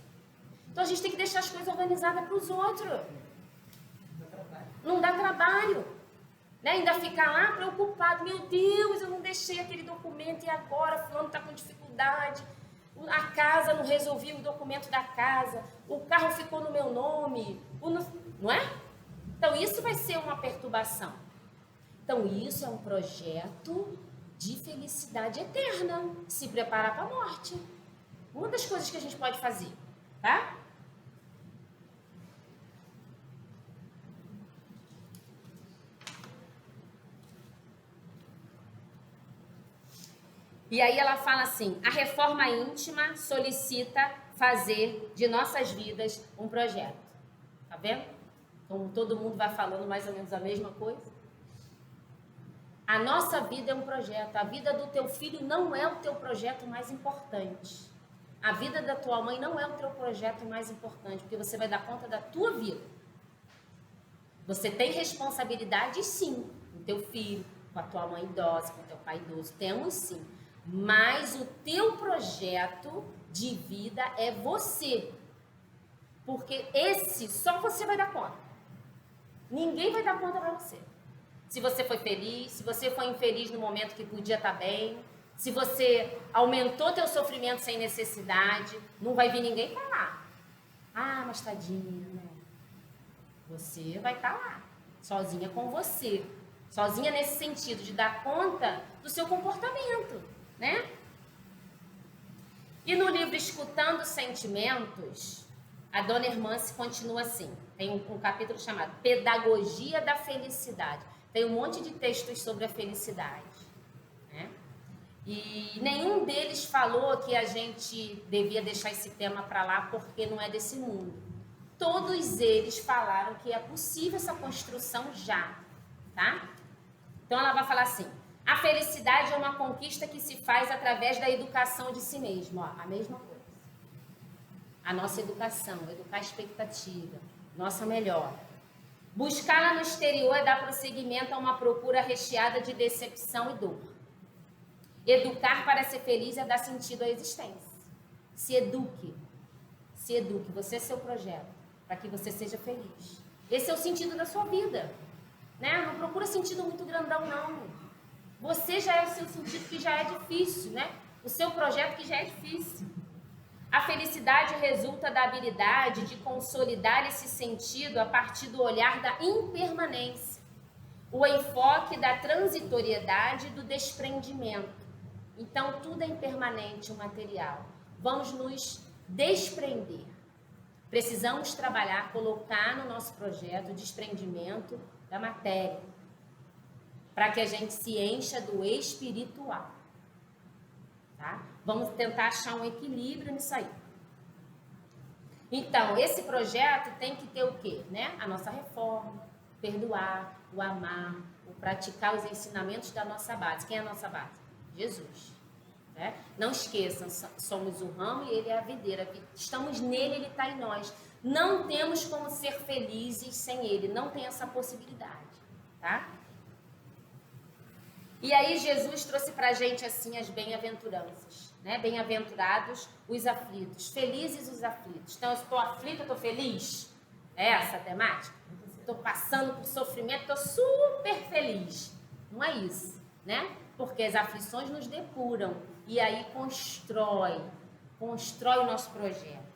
Então, a gente tem que deixar as coisas organizadas para os outros. Não dá trabalho. Né? Ainda ficar lá preocupado. Meu Deus, eu não deixei aquele documento e agora fulano está com dificuldade. A casa, não resolvi o documento da casa. O carro ficou no meu nome. Não é? Então, isso vai ser uma perturbação. Então, isso é um projeto de felicidade eterna. Se preparar para a morte. Uma das coisas que a gente pode fazer, tá? E aí ela fala assim, a reforma íntima solicita fazer de nossas vidas um projeto. Tá vendo? Então todo mundo vai falando mais ou menos a mesma coisa. A nossa vida é um projeto. A vida do teu filho não é o teu projeto mais importante. A vida da tua mãe não é o teu projeto mais importante, porque você vai dar conta da tua vida. Você tem responsabilidade, sim, com teu filho, com a tua mãe idosa, com o teu pai idoso. Temos, sim. Mas o teu projeto de vida é você. Porque esse só você vai dar conta. Ninguém vai dar conta para você. Se você foi feliz, se você foi infeliz no momento que podia estar bem, se você aumentou teu sofrimento sem necessidade, não vai vir ninguém falar. Ah, mas tadinha, né? Você vai estar lá, sozinha com você. Sozinha nesse sentido de dar conta do seu comportamento, né? E no livro Escutando Sentimentos, a Dona Hermance continua assim. Tem um capítulo chamado Pedagogia da Felicidade. Tem um monte de textos sobre a felicidade, né? E nenhum deles falou que a gente devia deixar esse tema para lá porque não é desse mundo. Todos eles falaram que é possível essa construção já, tá? Então ela vai falar assim, a felicidade é uma conquista que se faz através da educação de si mesmo, ó, a mesma coisa. A nossa educação, educar a expectativa, nossa melhor. Buscá-la no exterior é dar prosseguimento a uma procura recheada de decepção e dor. Educar para ser feliz é dar sentido à existência. Se eduque. Se eduque. Você é seu projeto, para que você seja feliz. Esse é o sentido da sua vida. Né? Não procura sentido muito grandão, não. Você já é o seu sentido, que já é difícil, né? O seu projeto, que já é difícil. A felicidade resulta da habilidade de consolidar esse sentido a partir do olhar da impermanência, o enfoque da transitoriedade e do desprendimento. Então, tudo é impermanente, o material. Vamos nos desprender. Precisamos trabalhar, colocar no nosso projeto o desprendimento da matéria, para que a gente se encha do espiritual. Tá? Vamos tentar achar um equilíbrio nisso aí. Então, esse projeto tem que ter o quê? Né? A nossa reforma, perdoar, o amar, o praticar os ensinamentos da nossa base. Quem é a nossa base? Jesus. Né? Não esqueçam, somos o ramo e ele é a videira. Estamos nele, ele está em nós. Não temos como ser felizes sem ele. Não tem essa possibilidade. Tá? E aí Jesus trouxe para a gente assim as bem-aventuranças, né? Bem-aventurados os aflitos, felizes os aflitos. Então, eu estou aflita, estou feliz? É essa a temática? Estou passando por sofrimento, estou super feliz. Não é isso, né? Porque as aflições nos depuram e aí constrói o nosso projeto.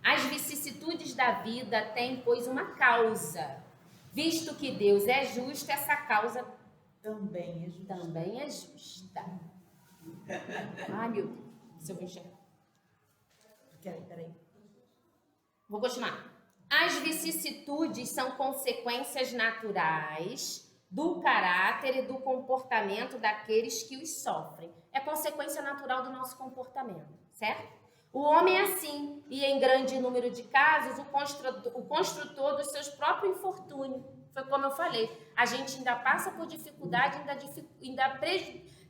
As vicissitudes da vida têm, pois, uma causa. Visto que Deus é justo, essa causa também é justa. Também é justa. Ai, meu Deus. Se eu vou enxergar. Peraí. Vou continuar. As vicissitudes são consequências naturais do caráter e do comportamento daqueles que os sofrem. É consequência natural do nosso comportamento, certo? O homem é assim, e em grande número de casos, o construtor dos seus próprios infortúnios. Foi como eu falei, a gente ainda passa por dificuldade, ainda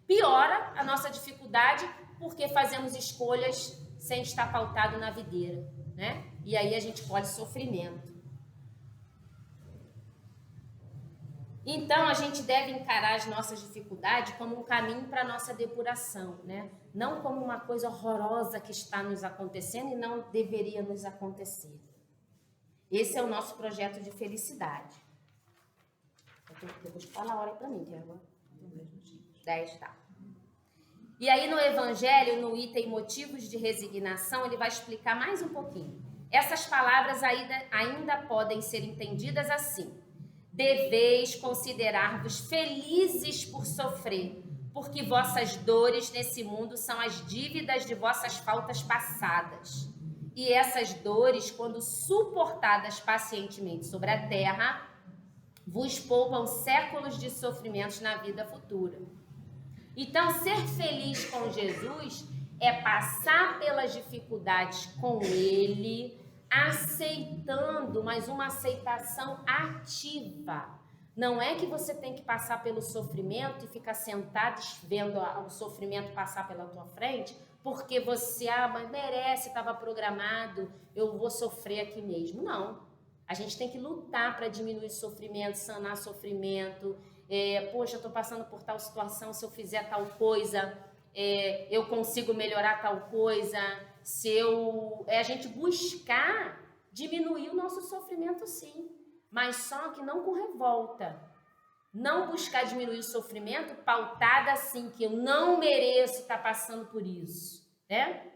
piora a nossa dificuldade porque fazemos escolhas sem estar pautado na videira, né? E aí a gente colhe sofrimento. Então, a gente deve encarar as nossas dificuldades como um caminho para a nossa depuração, né? Não como uma coisa horrorosa que está nos acontecendo e não deveria nos acontecer. Esse é o nosso projeto de felicidade. Depois fala a hora para mim, que é agora. 10, tá. E aí no Evangelho, no item motivos de resignação, ele vai explicar mais um pouquinho. Essas palavras ainda podem ser entendidas assim. Deveis considerar-vos felizes por sofrer, porque vossas dores nesse mundo são as dívidas de vossas faltas passadas. E essas dores, quando suportadas pacientemente sobre a terra, vos poupam séculos de sofrimentos na vida futura. Então, ser feliz com Jesus é passar pelas dificuldades com Ele, aceitando, mas uma aceitação ativa. Não é que você tem que passar pelo sofrimento e ficar sentado vendo o sofrimento passar pela tua frente, porque você, mas merece, estava programado, eu vou sofrer aqui mesmo. Não. A gente tem que lutar para diminuir sofrimento, sanar sofrimento. Poxa, eu estou passando por tal situação, se eu fizer tal coisa, eu consigo melhorar tal coisa. A gente buscar diminuir o nosso sofrimento, sim. Mas só que não com revolta. Não buscar diminuir o sofrimento pautada assim, que eu não mereço estar passando por isso. Né?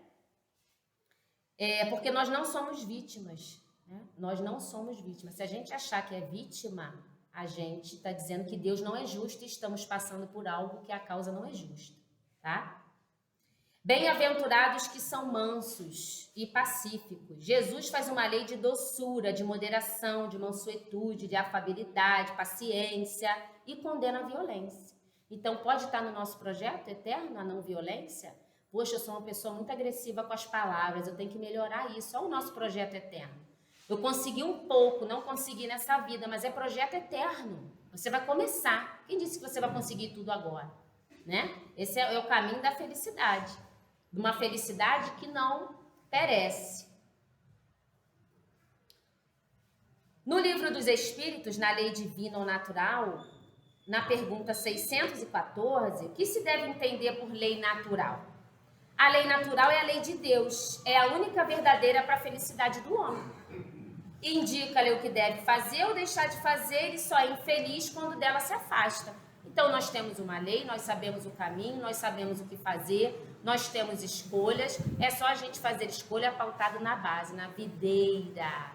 Porque nós não somos vítimas. Né? Nós não somos vítimas. Se a gente achar que é vítima, a gente está dizendo que Deus não é justo e estamos passando por algo que a causa não é justa. Tá? Bem-aventurados que são mansos e pacíficos. Jesus faz uma lei de doçura, de moderação, de mansuetude, de afabilidade, paciência e condena a violência. Então, pode estar no nosso projeto eterno a não violência? Poxa, eu sou uma pessoa muito agressiva com as palavras, eu tenho que melhorar isso. Olha o nosso projeto eterno. Eu consegui um pouco, não consegui nessa vida, mas é projeto eterno. Você vai começar. Quem disse que você vai conseguir tudo agora? Né? Esse é o caminho da felicidade. De uma felicidade que não perece. No livro dos Espíritos, na lei divina ou natural, na pergunta 614, o que se deve entender por lei natural? A lei natural é a lei de Deus, é a única verdadeira para a felicidade do homem. Indica-lhe o que deve fazer ou deixar de fazer e só é infeliz quando dela se afasta. Então nós temos uma lei, nós sabemos o caminho, nós sabemos o que fazer, nós temos escolhas, é só a gente fazer escolha pautada na base, na videira,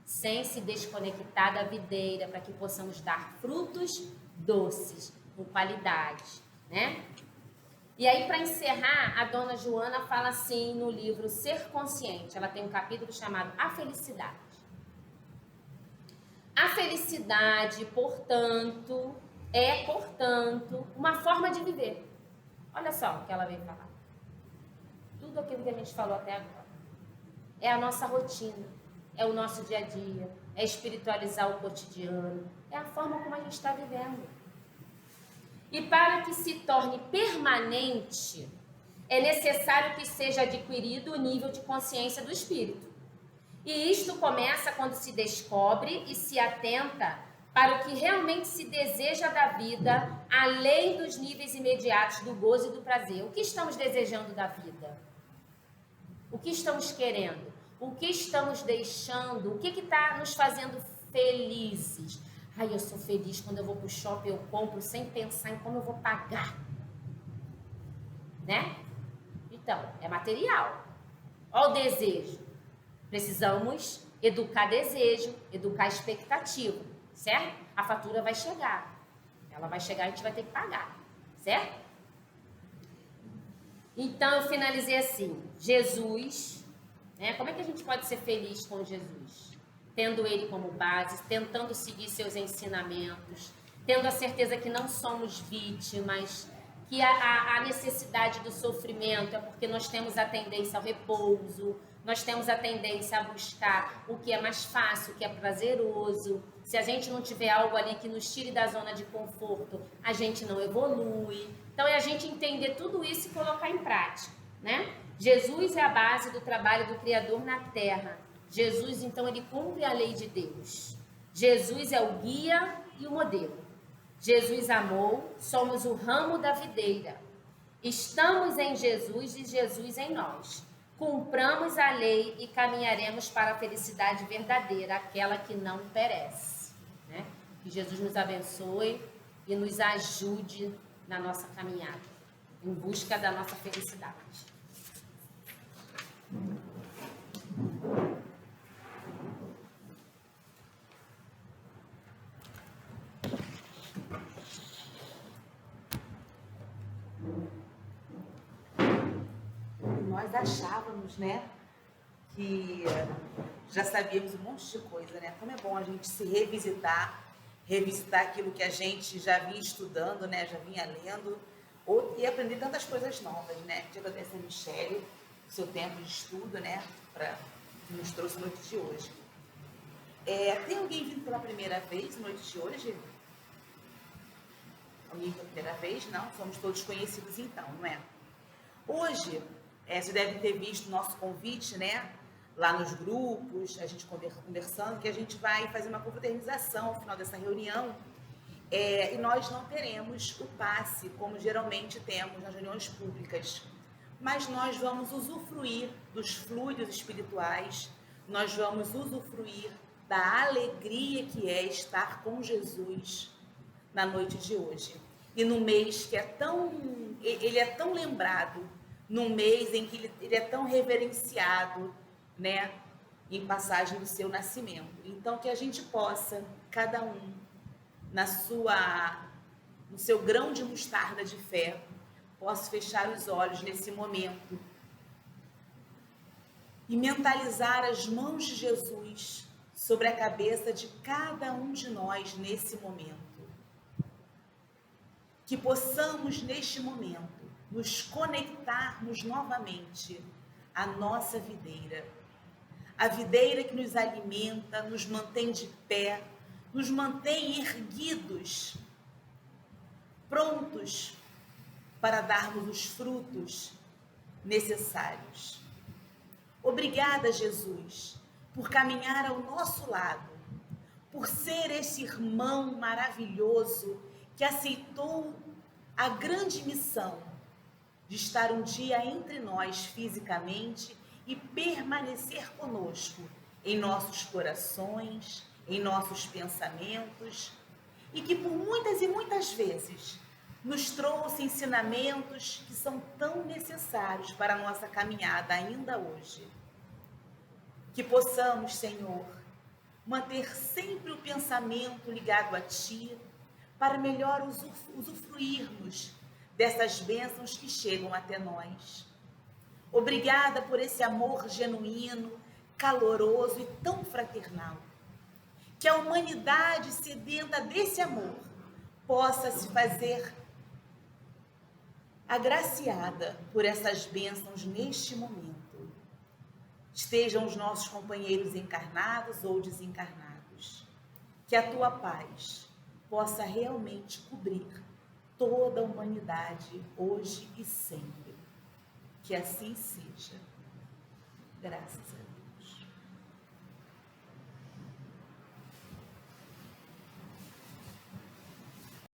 sem se desconectar da videira, para que possamos dar frutos doces, com qualidade, né? E aí, para encerrar, a dona Joana fala assim no livro Ser Consciente, ela tem um capítulo chamado A Felicidade. A felicidade, portanto, uma forma de viver. Olha só o que ela veio falar. Tudo aquilo que a gente falou até agora. É a nossa rotina, é o nosso dia a dia, é espiritualizar o cotidiano, é a forma como a gente está vivendo. E para que se torne permanente, é necessário que seja adquirido o nível de consciência do espírito. E isto começa quando se descobre e se atenta para o que realmente se deseja da vida, além dos níveis imediatos do gozo e do prazer. O que estamos desejando da vida? O que estamos querendo? O que estamos deixando? O que está nos fazendo felizes? Ai, eu sou feliz quando eu vou para o shopping, eu compro sem pensar em como eu vou pagar. Né? Então, é material. Olha o desejo. Precisamos educar desejo, educar expectativa, certo? A fatura vai chegar. Ela vai chegar e a gente vai ter que pagar, certo? Então, eu finalizei assim. Jesus, né? Como é que a gente pode ser feliz com Jesus? Tendo ele como base, tentando seguir seus ensinamentos, tendo a certeza que não somos vítimas, que a necessidade do sofrimento é porque nós temos a tendência ao repouso, nós temos a tendência a buscar o que é mais fácil, o que é prazeroso. Se a gente não tiver algo ali que nos tire da zona de conforto, a gente não evolui. Então, é a gente entender tudo isso e colocar em prática, né? Jesus é a base do trabalho do Criador na Terra. Jesus, então, ele cumpre a lei de Deus. Jesus é o guia e o modelo. Jesus amou, somos o ramo da videira. Estamos em Jesus e Jesus em nós. Cumpramos a lei e caminharemos para a felicidade verdadeira, aquela que não perece. Né? Que Jesus nos abençoe e nos ajude na nossa caminhada, em busca da nossa felicidade. Nós achávamos, né, que já sabíamos um monte de coisa, né? Como é bom a gente se revisitar aquilo que a gente já vinha estudando, né, já vinha lendo, e aprender tantas coisas novas, né? A gente agradece a Michele, o seu tempo de estudo, né, que nos trouxe noite de hoje. Tem alguém vindo pela primeira vez noite de hoje? Alguém pela primeira vez? Não? Somos todos conhecidos então, não é? Hoje, você deve ter visto o nosso convite, né? Lá nos grupos, a gente conversando, que a gente vai fazer uma confraternização ao final dessa reunião. E nós não teremos o passe, como geralmente temos nas reuniões públicas. Mas nós vamos usufruir dos fluidos espirituais, nós vamos usufruir da alegria que é estar com Jesus na noite de hoje. E no mês que ele é tão lembrado, num mês em que ele é tão reverenciado, né, em passagem do seu nascimento. Então, que a gente possa, cada um, no seu grão de mostarda de fé, possa fechar os olhos nesse momento e mentalizar as mãos de Jesus sobre a cabeça de cada um de nós nesse momento. Que possamos, neste momento, nos conectarmos novamente à nossa videira. A videira que nos alimenta, nos mantém de pé, nos mantém erguidos, prontos para darmos os frutos necessários. Obrigada, Jesus, por caminhar ao nosso lado, por ser esse irmão maravilhoso que aceitou a grande missão de estar um dia entre nós fisicamente e permanecer conosco em nossos corações, em nossos pensamentos, e que por muitas e muitas vezes nos trouxe ensinamentos que são tão necessários para a nossa caminhada ainda hoje. Que possamos, Senhor, manter sempre o pensamento ligado a Ti, para melhor usufruirmos dessas bênçãos que chegam até nós. Obrigada por esse amor genuíno, caloroso e tão fraternal. Que a humanidade sedenta desse amor possa se fazer agraciada por essas bênçãos neste momento. Estejam os nossos companheiros encarnados ou desencarnados. Que a Tua paz possa realmente cobrir toda a humanidade hoje e sempre. Que assim seja. Graças a Deus.